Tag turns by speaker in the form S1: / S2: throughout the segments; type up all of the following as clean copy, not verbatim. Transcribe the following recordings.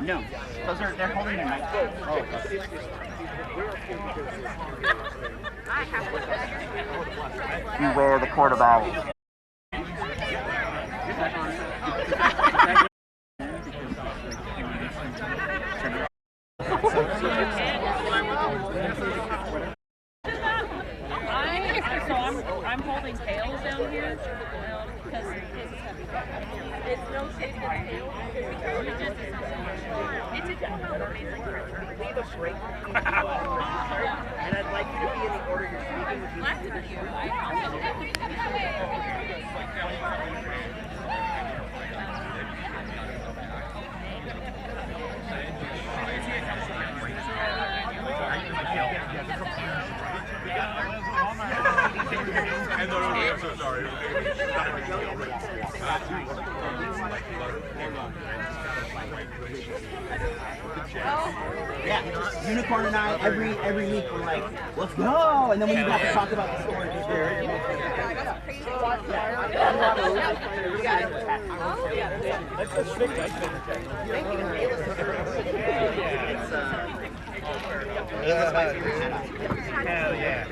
S1: No, they're holding their night. Oh. Beware the court of owls.
S2: I'm holding tails down here because it's no shade against tails. It's a amazing. Leave a break. And I'd like you to be in the order you're speaking with me.
S3: I'm so sorry.
S1: Yeah, Unicorn and I every week we're like, let's go, and then we have to talk about the story.
S3: Hell yeah.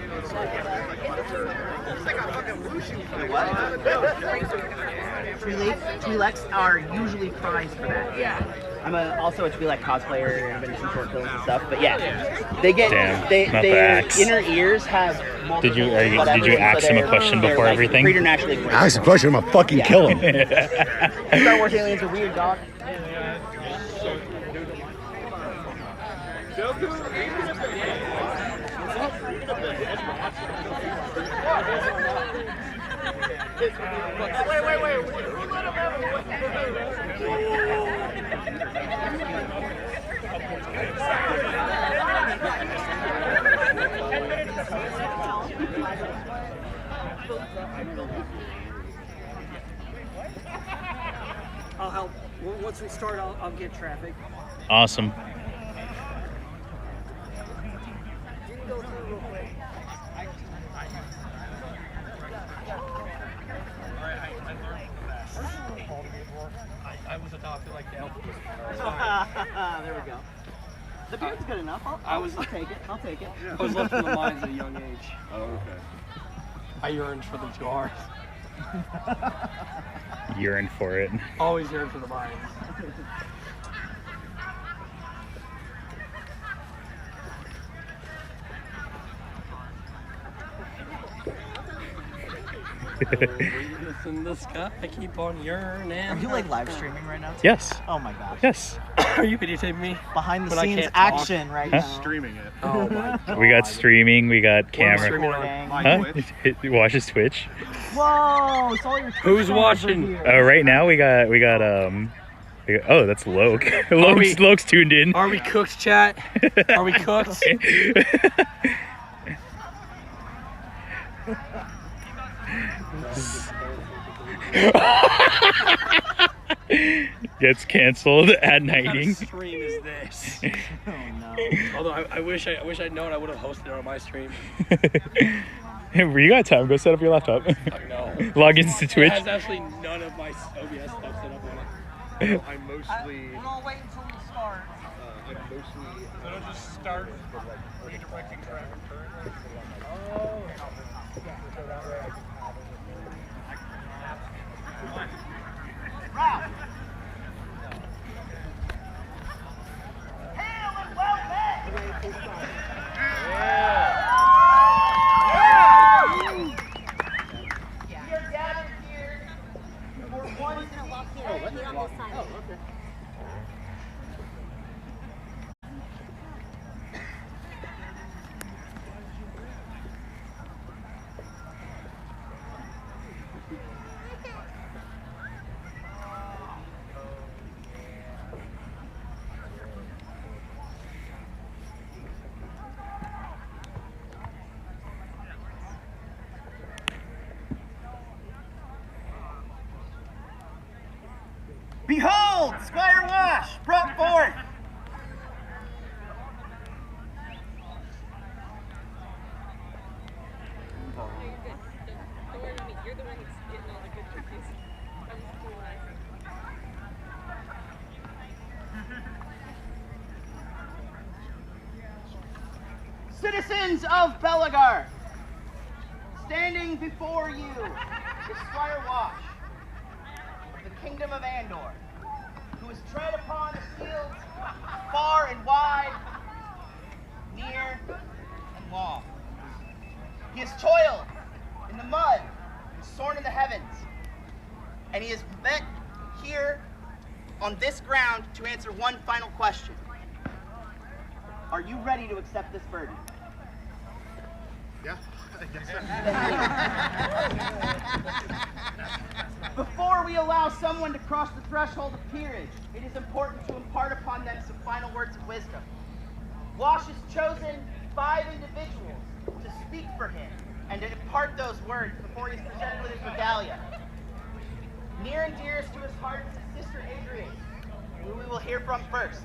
S1: Twi'leks are usually prized for that. Yeah. I'm also a Twi'lek cosplayer, and I've been in some short films and stuff. But yeah, they get their inner ears have.
S4: Did you ask him a question before
S1: like
S4: everything?
S1: Preternaturally.
S5: Ask a question, I'm gonna fucking kill him.
S1: Star Wars aliens are weird, dog. Wait.
S6: I'll help. Once we start, I'll get traffic.
S4: Awesome.
S6: I was adopted like the elf.
S1: There we go. The beard's good enough. I'll take it. I'll take it.
S6: I was left in the mines at a young age.
S3: Oh, okay.
S6: I yearned for the jars.
S4: Urine for it.
S6: Always yearned for the mines. In the sky, I keep on yearning.
S1: Are you like live streaming right now?
S4: Yes.
S1: Oh my gosh.
S4: Yes.
S6: Are you videotaping me?
S1: Behind the
S6: But I
S1: scenes
S6: can't talk.
S1: action right now.
S3: Streaming it.
S6: Oh my god.
S4: We got streaming. We got camera.
S6: streaming on?
S4: Huh? Watch his Twitch.
S1: Whoa! It's all your
S6: Who's watching?
S4: Right now we got oh, that's Loke. Loke's tuned in.
S6: Are we cooked, chat? Are we cooked?
S4: Gets canceled at
S6: What kind
S4: nighting.
S6: of stream is this?
S1: Oh no.
S6: Although I wish I'd known, I would have hosted it on my stream.
S4: You got time? Go set up your laptop.
S6: No.
S4: Log into Twitch.
S6: It has absolutely none of my OBS stuff set up on it.
S3: I'm mostly.
S1: We'll wait until we start.
S3: I'm mostly.
S6: So it'll just start redirecting traffic.
S1: Ralph! Hail and well met! We are gathered here for one.
S7: He's gonna walk here. He's on this side.
S1: Okay. Behold, Squire Wash brought forth. Citizens of Belegarth, standing before you is Squire Wash of the Kingdom of Andor, who has tread upon the fields far and wide, near and long. He has toiled in the mud and soared in the heavens, and he is met here on this ground to answer one final question. Are you ready to accept this burden?
S3: Yeah, I guess so.
S1: Before we allow someone to cross the threshold of peerage, it is important to impart upon them some final words of wisdom. Wash has chosen 5 individuals to speak for him and to impart those words before he is presented with his regalia. Near and dearest to his heart is his sister Adrian, who we will hear from first.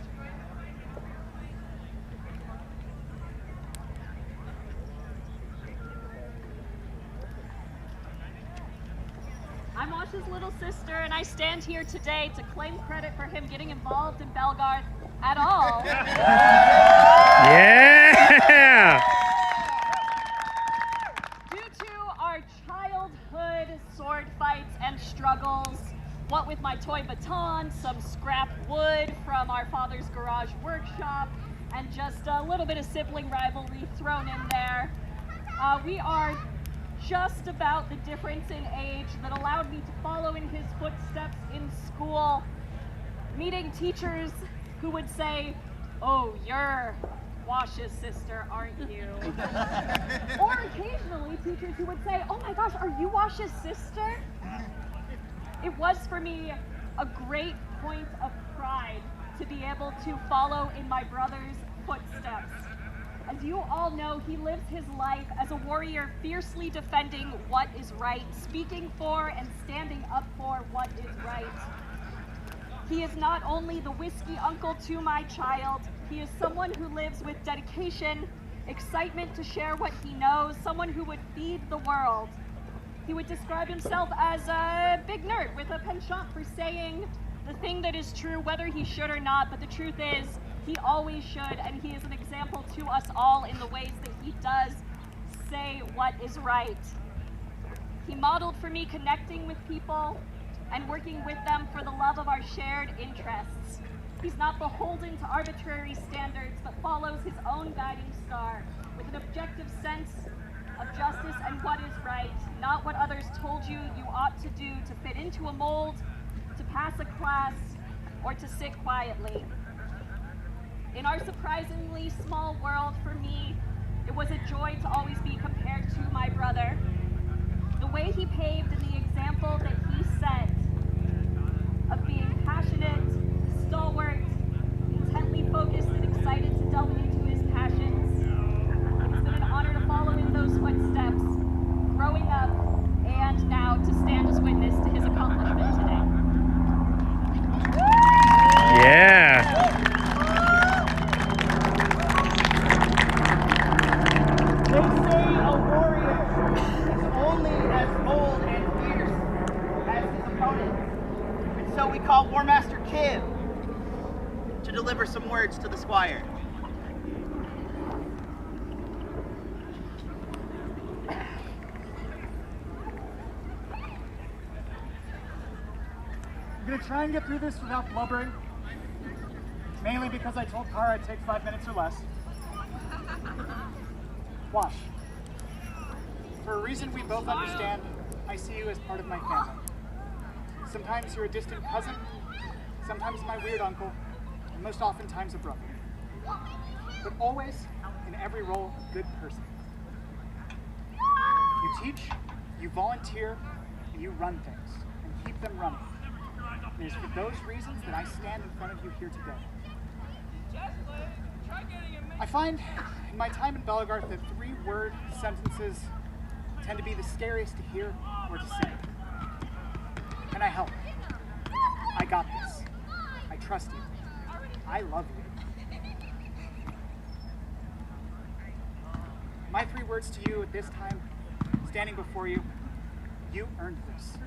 S2: I'm Wash's little sister, and I stand here today to claim credit for him getting involved in Belegarth at all.
S4: Yeah!
S2: Due to our childhood sword fights and struggles, what with my toy baton, some scrap wood from our father's garage workshop, and just a little bit of sibling rivalry thrown in there, we are just about the difference in age that allowed me to follow in his footsteps in school, meeting teachers who would say, "Oh, you're Wash's sister, aren't you?" Or occasionally teachers who would say, "Oh my gosh, are you Wash's sister?" It was for me a great point of pride to be able to follow in my brother's footsteps. As you all know, he lives his life as a warrior, fiercely defending what is right, speaking for and standing up for what is right. He is not only the whiskey uncle to my child, he is someone who lives with dedication, excitement to share what he knows, someone who would feed the world. He would describe himself as a big nerd with a penchant for saying the thing that is true, whether he should or not, but the truth is, he always should, and he is an example to us all in the ways that he does say what is right. He modeled for me connecting with people and working with them for the love of our shared interests. He's not beholden to arbitrary standards, but follows his own guiding star with an objective sense of justice and what is right, not what others told you you ought to do to fit into a mold, to pass a class, or to sit quietly. In our surprisingly small world, for me, it was a joy to always be compared to my brother. The way he paved and the example that he set of being passionate, stalwart, intently focused, and excited to delve into his passions. It's been an honor to follow in those footsteps, growing up, and now to stand as witness to his accomplishment today.
S4: Yeah!
S1: They say a warrior is only as bold and fierce as his opponent. And so we call War Master Kiv to deliver some words to the squire.
S8: I'm gonna try and get through this without blubbering. Mainly because I told Kara I'd take 5 minutes or less. Wash. For a reason we both understand, I see you as part of my family. Sometimes you're a distant cousin, sometimes my weird uncle, and most oftentimes a brother. But always, in every role, a good person. You teach, you volunteer, and you run things, and keep them running. And it is for those reasons that I stand in front of you here today. I find in my time in Belegarth that 3-word sentences tend to be the scariest to hear or to say. Can I help? I got this. I trust you. I love you. My 3 words to you at this time, standing before you, you earned this.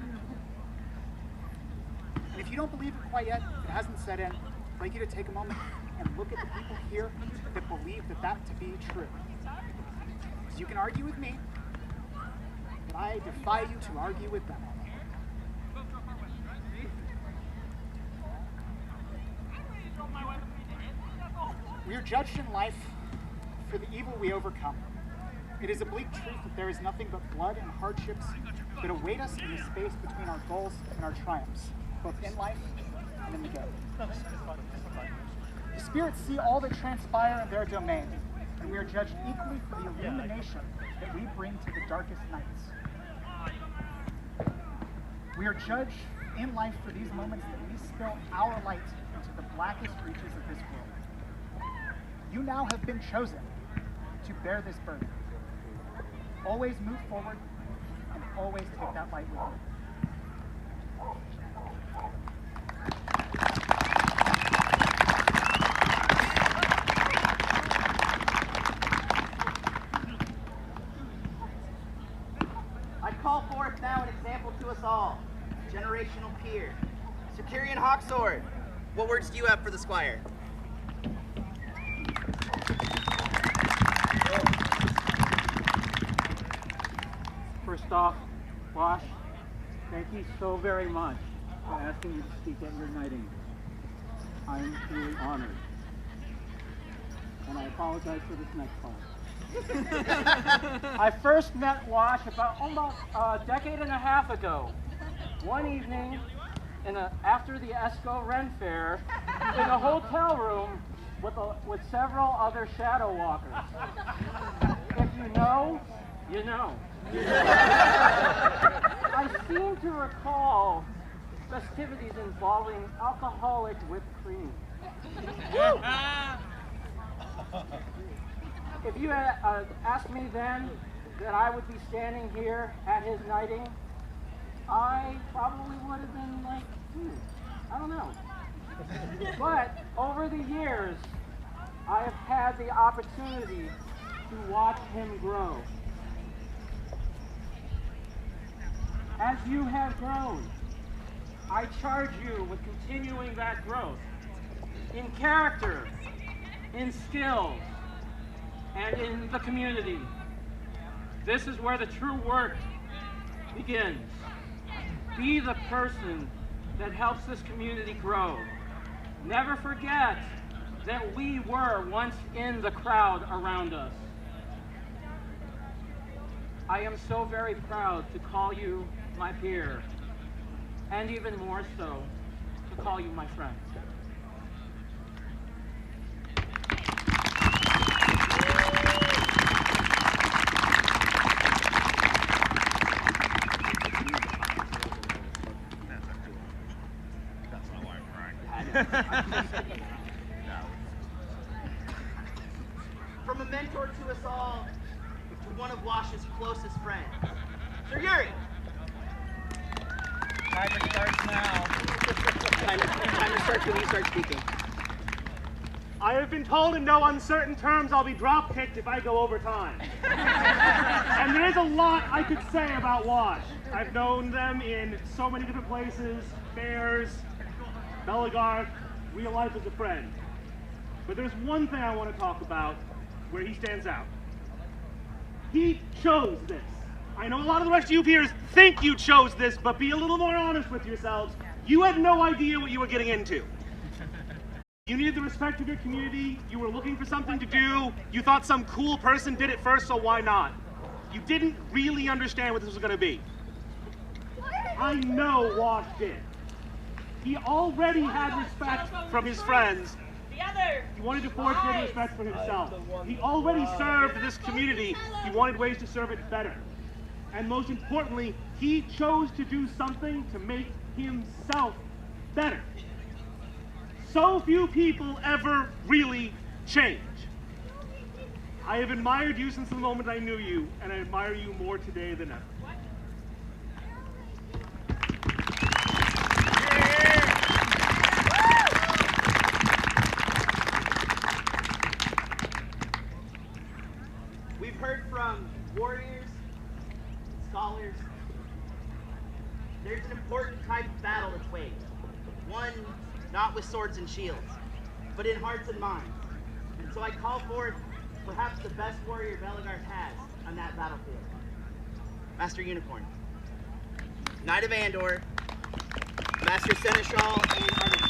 S8: And if you don't believe it quite yet, if it hasn't set in, I'd like you to take a moment and look at the people here that believe that to be true. Because you can argue with me, but I defy you to argue with them. We are judged in life for the evil we overcome. It is a bleak truth that there is nothing but blood and hardships that await us in the space between our goals and our triumphs, both in life and in the game. The spirits see all that transpire in their domain, and we are judged equally for the illumination that we bring to the darkest nights. We are judged in life for these moments that we spill our light into the blackest reaches of this world. You now have been chosen to bear this burden. Always move forward and always take that light with you.
S1: I call forth now an example to us all. Generational peer. Sir Kyrian Hawksword, what words do you have for the squire?
S9: First off, Wash, thank you so very much for asking me to speak at your knighting. I am truly honored. And I apologize for this next part. I first met Wash about almost a decade and a half ago. One evening, after the Esco Ren Fair, in a hotel room with several other shadow walkers. If you know, you know. I seem to recall festivities involving alcoholic whipped cream. If you had asked me then that I would be standing here at his knighting, I probably would have been like, I don't know. But over the years, I have had the opportunity to watch him grow. As you have grown, I charge you with continuing that growth in character, in skills, and in the community. This is where the true work begins. Be the person that helps this community grow. Never forget that we were once in the crowd around us. I am so very proud to call you my peer, and even more so, to call you my friend.
S1: From a mentor to us all, to one of Wash's closest friends, Sir Yuri.
S10: Timer starts now.
S1: Timer starts when you start speaking.
S10: I have been told in no uncertain terms I'll be drop-kicked if I go over time. And there's a lot I could say about Wash. I've known them in so many different places, fairs, Belegarth, real life as a friend. But there's one thing I want to talk about where he stands out. He chose this. I know a lot of the rest of you peers think you chose this, but be a little more honest with yourselves. You had no idea what you were getting into. You needed the respect of your community, you were looking for something to do, you thought some cool person did it first, so why not? You didn't really understand what this was going to be. I know Wash did. He already had respect from his friends. He wanted to forge greater respect for himself. He already served this community. He wanted ways to serve it better. And most importantly, he chose to do something to make himself better. So few people ever really change. I have admired you since the moment I knew you, and I admire you more today than ever.
S1: We've heard from warriors, scholars. There's an important type of battle that's waged. One not with swords and shields, but in hearts and minds. And so I call forth perhaps the best warrior Belegarth has, on that battlefield. Master Unicorn, Knight of Andor, Master Seneschal, and Artemis.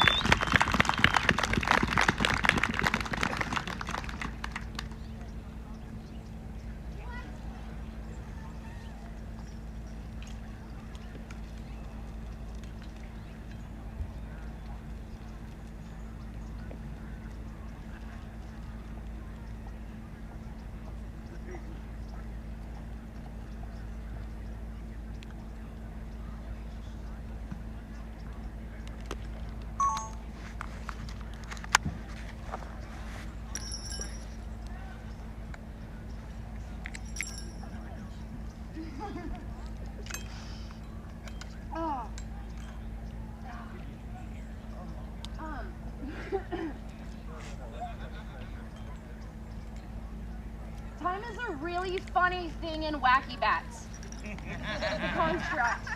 S11: Time is a really funny thing in Wacky Bats. It's a construct.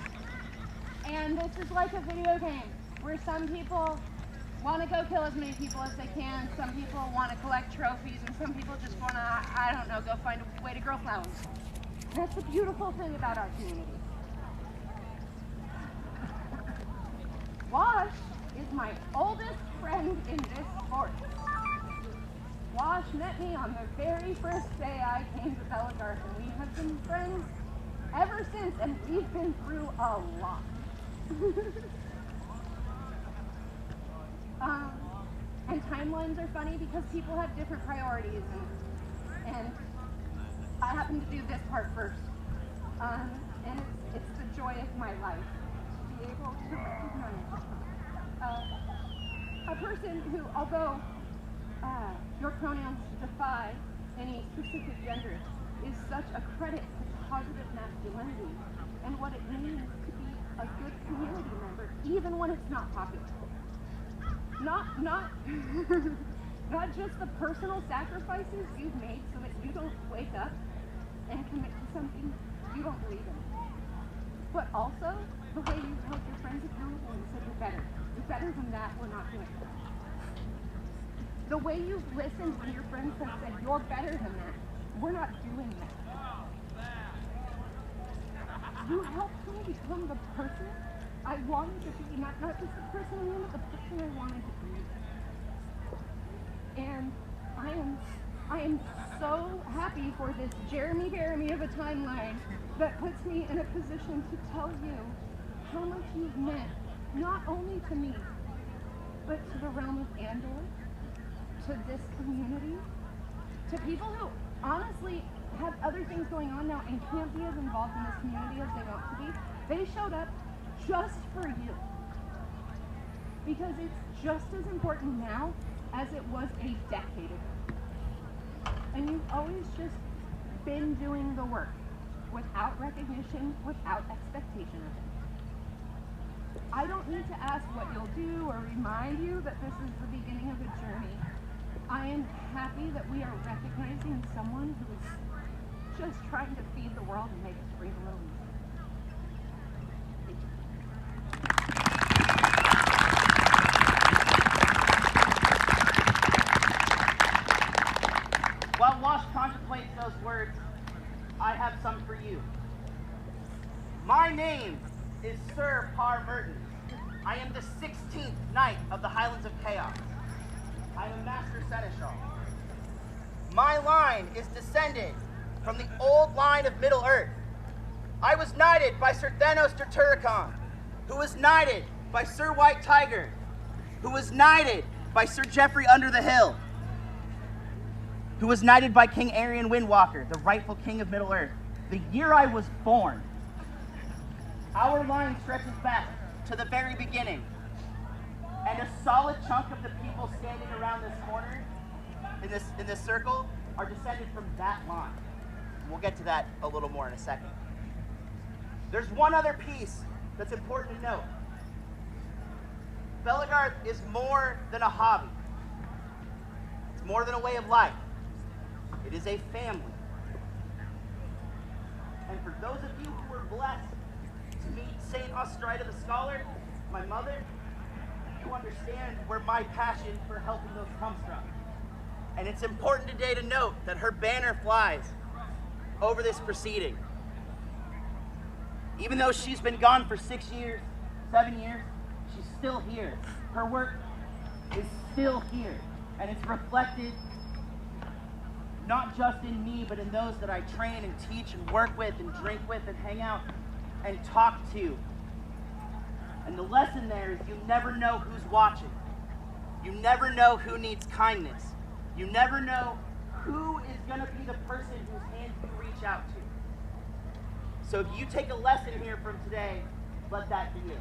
S11: And this is like a video game where some people want to go kill as many people as they can, some people want to collect trophies, and some people just want to, I don't know, go find a way to grow flowers. That's the beautiful thing about our community. Wash is my oldest friend in this sport. Wash met me on the very first day I came to Belegarth, and we have been friends ever since, and we've been through a lot. And timelines are funny because people have different priorities, and I happen to do this part first. And it's the joy of my life to be able to recognize a person who, although your pronouns defy any specific gender, is such a credit to positive masculinity and what it means to be a good community member, even when it's not popular. Not just the personal sacrifices you've made so that you don't wake up and commit to something you don't believe in, but also the way you've held your friends accountable and said you're better. You're better than that, we're not doing it. The way you've listened when your friends have said you're better than that, we're not doing that. You helped me become the person I wanted to be, not just the person I am, but the person I wanted to be. And I am so happy for this Jeremy of a timeline that puts me in a position to tell you how much you've meant, not only to me, but to the realm of Andor, to this community, to people who honestly have other things going on now and can't be as involved in this community as they want to be. They showed up just for you. Because it's just as important now as it was a decade ago. And you've always just been doing the work without recognition, without expectation of it. I don't need to ask what you'll do or remind you that this is the beginning of a journey. I am happy that we are recognizing someone who is just trying to feed the world and make it breathe a little easier.
S1: While Wash contemplates those words, I have some for you. My name is Sir Par Merton. I am the 16th Knight of the Highlands of Chaos. I am a Master Seneschal. My line is descended from the old line of Middle-earth. I was knighted by Sir Thanos Turturicon, who was knighted by Sir White Tiger, who was knighted by Sir Geoffrey Under the Hill, who was knighted by King Arion Windwalker, the rightful king of Middle-earth, the year I was born. Our line stretches back to the very beginning, and a solid chunk of the people standing around this corner, in this circle, are descended from that line. We'll get to that a little more in a second. There's one other piece that's important to note. Belegarth is more than a hobby. It's more than a way of life. It is a family. And for those of you who were blessed to meet St. Ostrida the Scholar, my mother, you understand where my passion for helping those comes from. And it's important today to note that her banner flies over this proceeding. Even though she's been gone for 6 years, 7 years, she's still here. Her work is still here, and it's reflected not just in me, but in those that I train and teach and work with and drink with and hang out and talk to. And the lesson there is you never know who's watching. You never know who needs kindness. You never know who is going to be the person whose hand you reach out to. So if you take a lesson here from today, let that be it.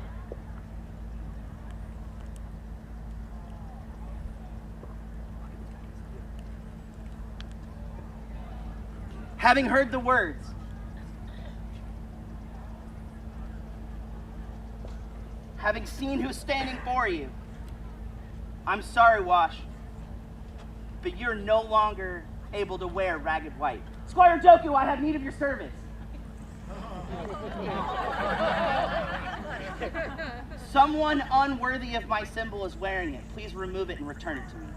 S1: Having heard the words, having seen who's standing for you, I'm sorry, Wash, but you're no longer able to wear ragged white. Squire Doku, I have need of your service. Someone unworthy of my symbol is wearing it. Please remove it and return it to me.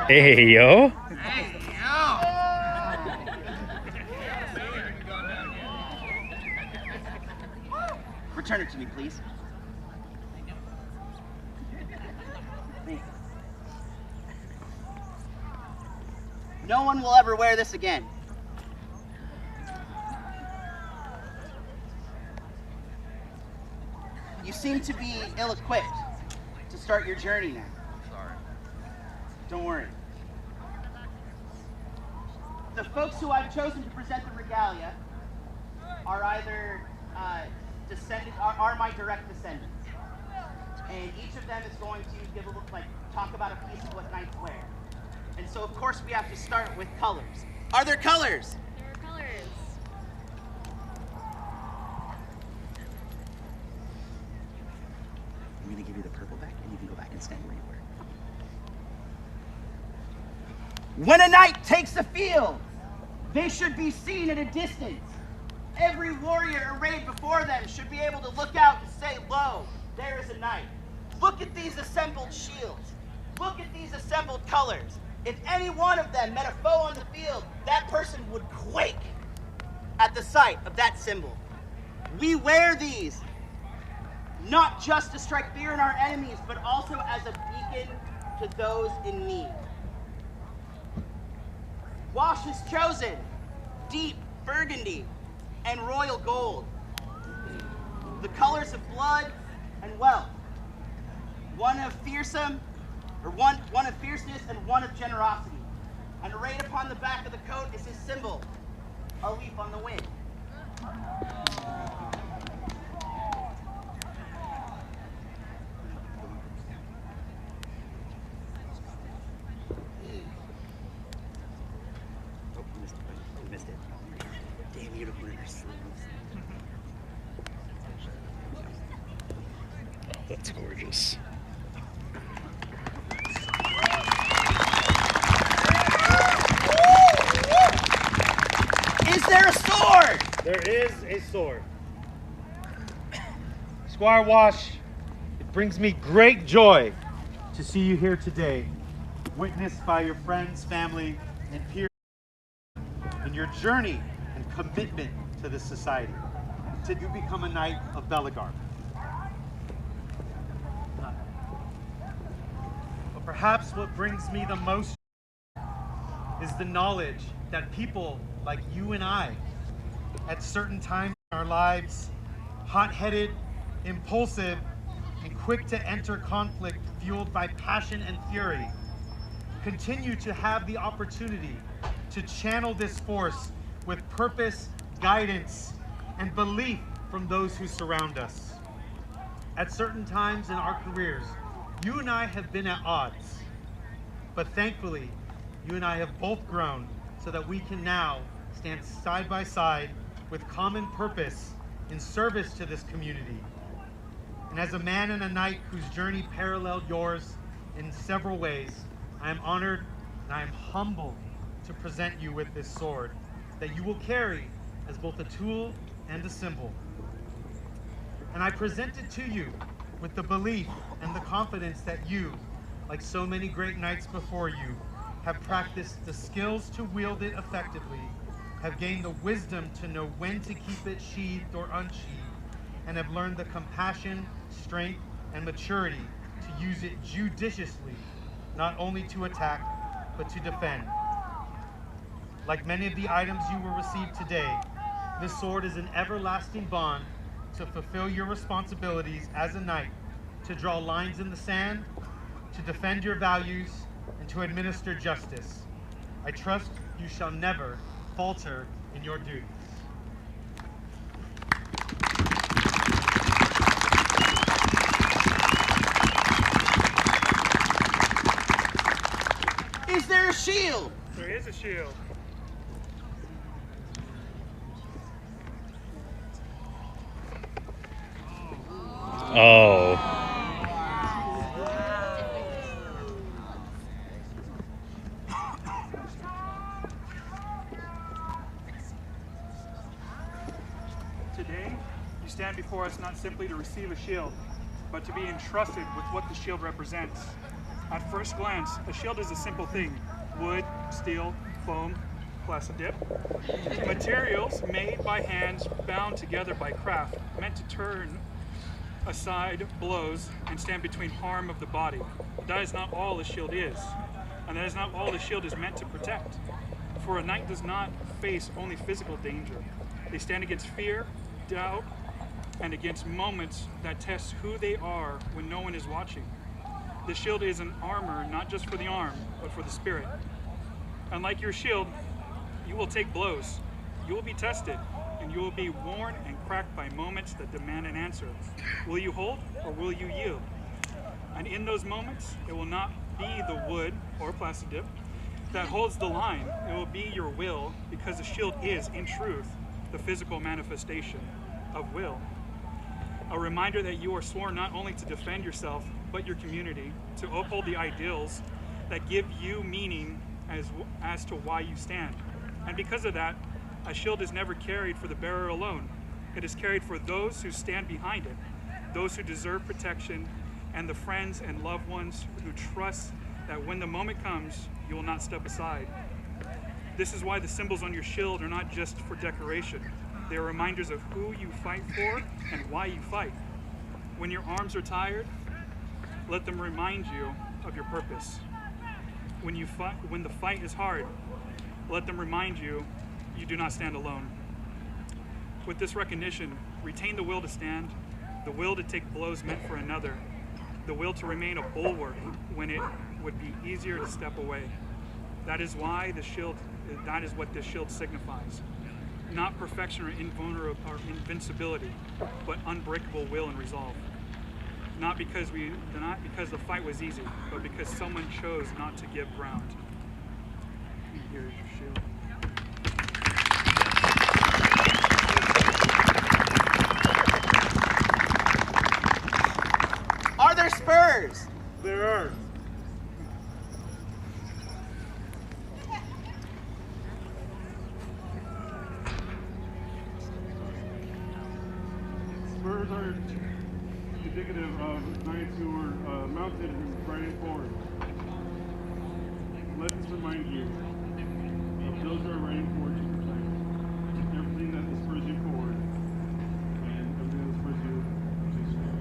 S4: Hey, yo.
S1: Return it to me, please. No one will ever wear this again. You seem to be ill-equipped to start your journey now. Don't worry. The folks who I've chosen to present the regalia are either are my direct descendants. And each of them is going to give a look, talk about a piece of what knights wear. And so of course we have to start with colors. Are there colors?
S2: There are colors.
S1: I'm going to give you the purple back, and you can go back and stand where you were. When a knight takes the field, they should be seen at a distance. Every warrior arrayed before them should be able to look out and say, "Lo, there is a knight. Look at these assembled shields. Look at these assembled colors." If any one of them met a foe on the field, that person would quake at the sight of that symbol. We wear these not just to strike fear in our enemies, but also as a beacon to those in need. Wash has chosen deep burgundy and royal gold, the colors of blood and wealth, one of fierceness and one of generosity. And arrayed upon the back of the coat is his symbol, a leaf on the wind. Missed it. Damn, you don't wear your sleeves.
S4: That's gorgeous.
S1: Is there a sword?
S10: There is a sword. Squire Wash, it brings me great joy to see you here today, witnessed by your friends, family, and peers in your journey and commitment to this society, till you become a knight of Belegarth. But perhaps what brings me the most is the knowledge that people like you and I, at certain times in our lives, hot-headed, impulsive, and quick to enter conflict fueled by passion and fury, continue to have the opportunity to channel this force with purpose, guidance, and belief from those who surround us. At certain times in our careers, you and I have been at odds, but thankfully, you and I have both grown so that we can now stand side by side with common purpose in service to this community. And as a man and a knight whose journey paralleled yours in several ways, I am honored and I am humbled to present you with this sword that you will carry as both a tool and a symbol. And I present it to you
S3: with the belief and the confidence that you, like so many great knights before you, have practiced the skills to wield it effectively, have gained the wisdom to know when to keep it sheathed or unsheathed, and have learned the compassion, strength, and maturity to use it judiciously, not only to attack, but to defend. Like many of the items you will receive today, this sword is an everlasting bond to fulfill your responsibilities as a knight, to draw lines in the sand, to defend your values, and to administer justice. I trust you shall never falter in your duties.
S1: Is there a shield?
S10: There is a shield.
S4: Oh.
S10: Today, you stand before us not simply to receive a shield, but to be entrusted with what the shield represents. At first glance, a shield is a simple thing: wood, steel, foam, plastic, materials made by hands, bound together by craft, meant to turn aside blows and stand between harm of the body. That is not all a shield is, and that is not all the shield is meant to protect. For a knight does not face only physical danger. They stand against fear, doubt, and against moments that test who they are when no one is watching. The shield is an armor not just for the arm, but for the spirit. Unlike your shield, you will take blows, you will be tested, and you will be worn and cracked by moments that demand an answer. Will you hold, or will you yield? And in those moments, it will not be the wood or plastic dip that holds the line. It will be your will, because the shield is, in truth, the physical manifestation of will. A reminder that you are sworn not only to defend yourself, but your community, to uphold the ideals that give you meaning as to why you stand. And because of that, a shield is never carried for the bearer alone. It is carried for those who stand behind it, those who deserve protection, and the friends and loved ones who trust that when the moment comes, you will not step aside. This is why the symbols on your shield are not just for decoration. They are reminders of who you fight for and why you fight. When your arms are tired, let them remind you of your purpose. When the fight is hard, let them remind you you do not stand alone. With this recognition, retain the will to stand, the will to take blows meant for another, the will to remain a bulwark when it would be easier to step away. That is why that is what this shield signifies. Not perfection or invincibility, but unbreakable will and resolve. Not because the fight was easy, but because someone chose not to give ground. Here's your shield.
S1: Are there spurs?
S10: There are.
S12: Spurs are indicative of knights who are mounted and riding forward. Let this remind you of those who are riding forward to protect everything that spurs you forward and everything that spurs you to stand.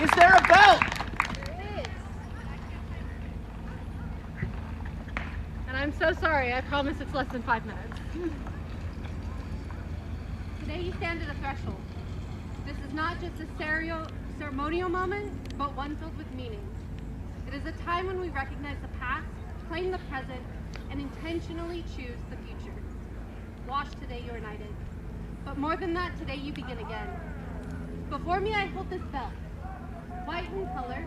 S1: Is there a belt?
S11: There is. And I'm so sorry. I promise it's less than 5 minutes. Today you stand at a threshold. This is not just a ceremonial moment, but one filled with meaning. It is a time when we recognize the past, claim the present, and intentionally choose the future. Wash today you are knighted. But more than that, today you begin again. Before me I hold this belt. White in color,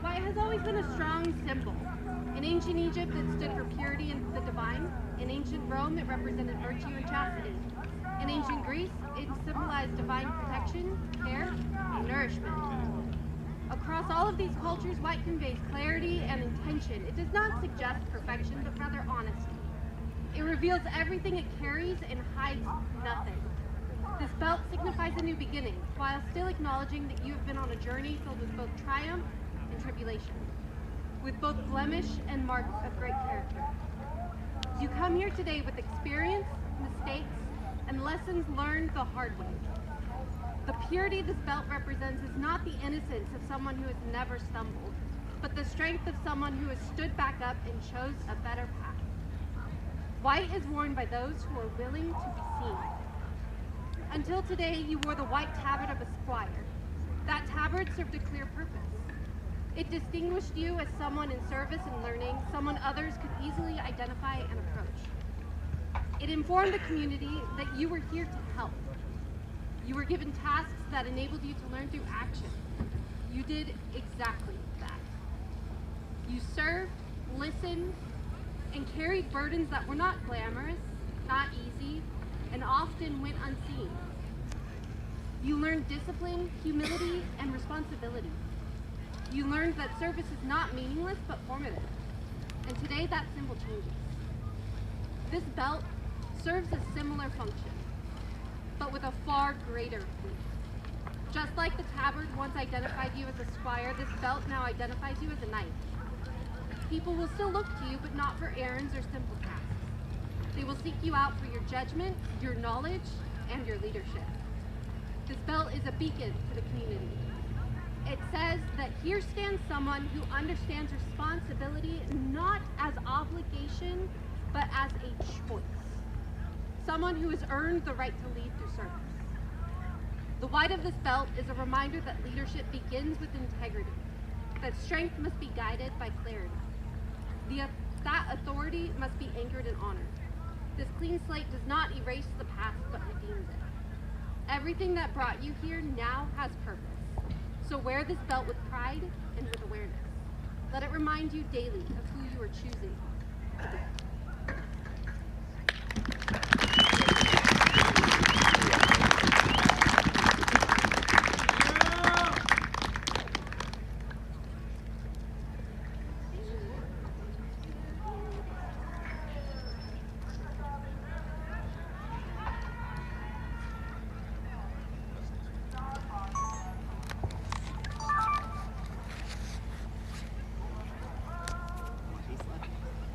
S11: white has always been a strong symbol. In ancient Egypt, it stood for purity and the divine. In ancient Rome, it represented virtue and chastity. In ancient Greece, it symbolized divine protection, care, and nourishment. Across all of these cultures, white conveys clarity and intention. It does not suggest perfection, but rather honesty.
S7: It reveals everything it carries and hides nothing. This belt signifies a new beginning, while still acknowledging that you have been on a journey filled with both triumph and tribulation, with both blemish and marks of great character. You come here today with experience, mistakes, and lessons learned the hard way. The purity this belt represents is not the innocence of someone who has never stumbled, but the strength of someone who has stood back up and chose a better path. White is worn by those who are willing to be seen. Until today, you wore the white tabard of a squire. That tabard served a clear purpose. It distinguished you as someone in service and learning, someone others could easily identify and approach. It informed the community that you were here to help. You were given tasks that enabled you to learn through action. You did exactly that. You served, listened, and carried burdens that were not glamorous, not easy, and often went unseen. You learned discipline, humility, and responsibility. You learned that service is not meaningless, but formative. And today that symbol changes. This belt serves a similar function, but with a far greater weight. Just like the tabard once identified you as a squire, this belt now identifies you as a knight. People will still look to you, but not for errands or simple tasks. They will seek you out for your judgment, your knowledge, and your leadership. This belt is a beacon to the community. It says that here stands someone who understands responsibility not as obligation, but as a choice. Someone who has earned the right to lead through service. The white of this belt is a reminder that leadership begins with integrity, that strength must be guided by clarity. That authority must be anchored in honor. This clean slate does not erase the past, but redeems it. Everything that brought you here now has purpose. So wear this belt with pride and with awareness. Let it remind you daily of who you are choosing to be.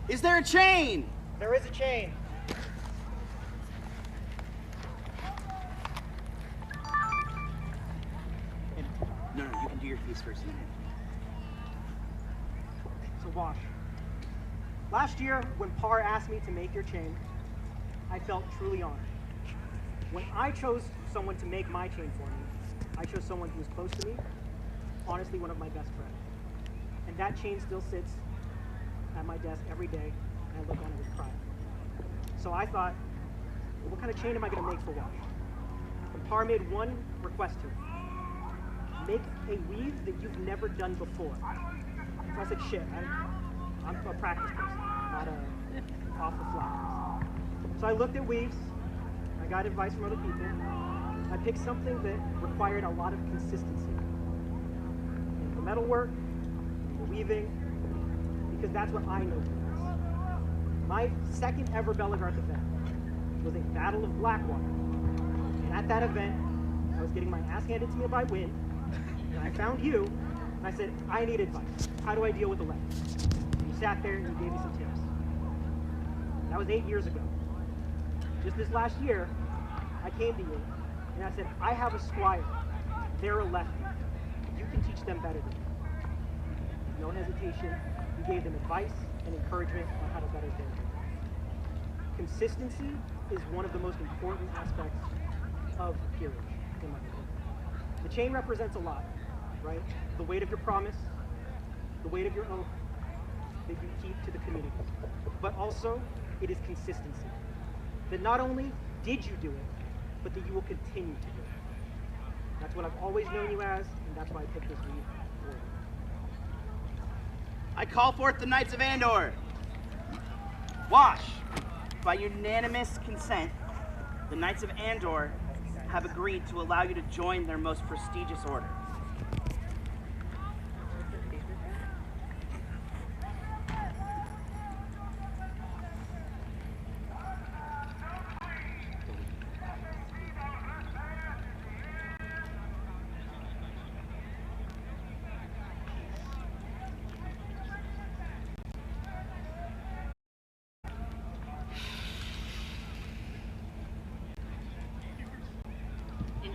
S1: Is there a chain?
S8: There is a chain.
S1: No, you can do your piece first.
S8: So Wash, last year when Par asked me to make your chain, I felt truly honored. When I chose someone to make my chain for me, I chose someone who was close to me, honestly one of my best friends. And that chain still sits at my desk every day, and I look on it with pride. So I thought, well, what kind of chain am I going to make for Wash? And Par made one request to me. Make a weave that you've never done before. So I said, shit, I'm a practice person, not a off the fly person. So I looked at weaves, I got advice from other people. I picked something that required a lot of consistency. In the metalwork, in the weaving, because that's what I know best. My second ever Belegarth event was a Battle of Blackwater. And at that event, I was getting my ass handed to me by Wynn, and I found you, and I said, I need advice. How do I deal with the lead? And you sat there and you gave me some tips. That was 8 years ago. Just this last year, I came to you, and I said, I have a squire. They're a lefty. You can teach them better than me. No hesitation. You gave them advice and encouragement on how to better their business. Consistency is one of the most important aspects of peerage, in my opinion. The chain represents a lot, right? The weight of your promise, the weight of your oath that you keep to the community. But also, it is consistency. That not only did you do it, but that you will continue to do it. That's what I've always known you as, and that's why I picked this weave for you.
S1: I call forth the Knights of Andor. Wash, by unanimous consent, the Knights of Andor have agreed to allow you to join their most prestigious order.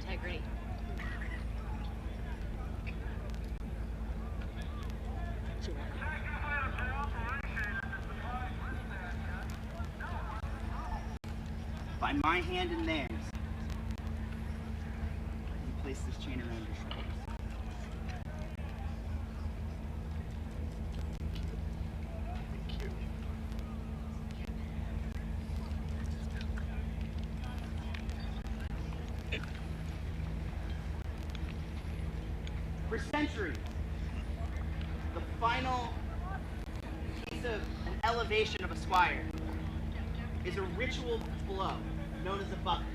S13: integrity.
S1: By my hand and theirs, you place this chain around your shoulders. Thank you. For centuries, the final piece of an elevation of a squire is a ritual blow known as a bucket.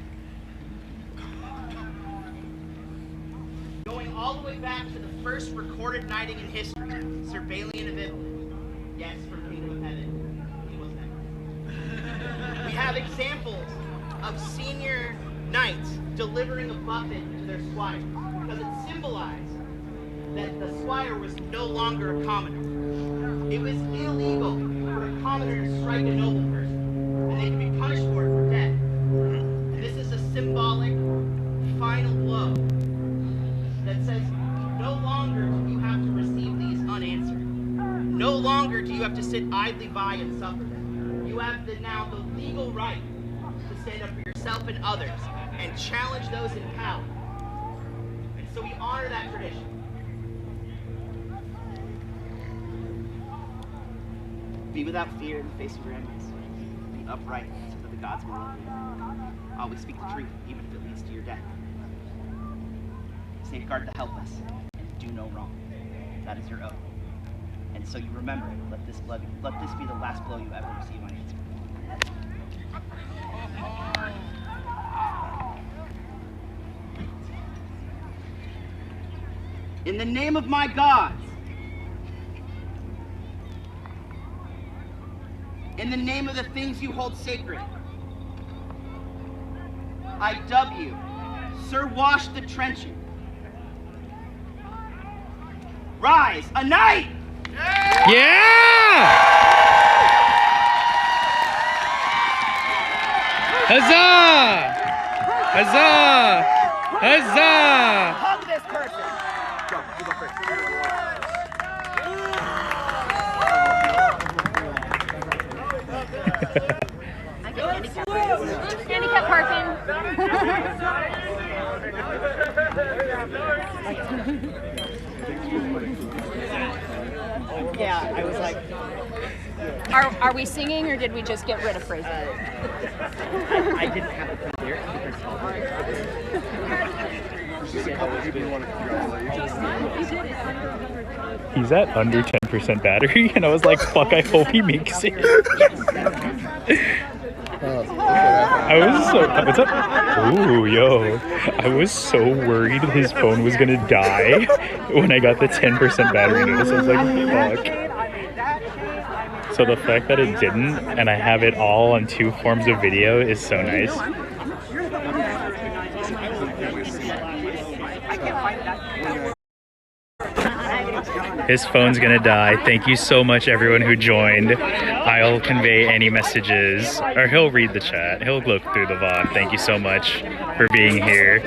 S1: Going all the way back to the first recorded knighting in history, Sir Balian of Italy. Yes, from Kingdom of Heaven. He was that. We have examples of senior knights delivering a buffet to their squire because it symbolized that the squire was no longer a commoner. It was illegal for a commoner to strike a noble person, and they could be punished for it for death. This is a symbolic final blow that says no longer do you have to receive these unanswered. No longer do you have to sit idly by and suffer them. You have now the legal right to stand up for yourself and others and challenge those in power. And so we honor that tradition. Be without fear in the face of your enemies. Be upright so that the gods will love you. Always speak the truth, even if it leads to your death. Safeguard the helpless and do no wrong. That is your oath. And so you remember it. Let this be the last blow you ever receive unanswered. In the name of my gods, in the name of the things you hold sacred, I dub you Sir Wash the Trenchant. Rise, a knight!
S4: Yeah! Huzzah! Huzzah! Huzzah!
S1: Hug this person! Go, you go first.
S13: Handicap parking.
S1: Yeah, I was like...
S13: Are we singing or did we just get rid of phrases?
S1: I didn't have it from there.
S4: He's at under 10% battery, and I was like, fuck, I hope he makes it. I was so... What's up? Ooh, yo. I was so worried his phone was gonna die when I got the 10% battery notice. I was like, fuck. So the fact that it didn't, and I have it all on 2 forms of video is so nice. His phone's gonna die. Thank you so much, everyone who joined. I'll convey any messages, or he'll read the chat. He'll look through the VoD. Thank you so much for being here.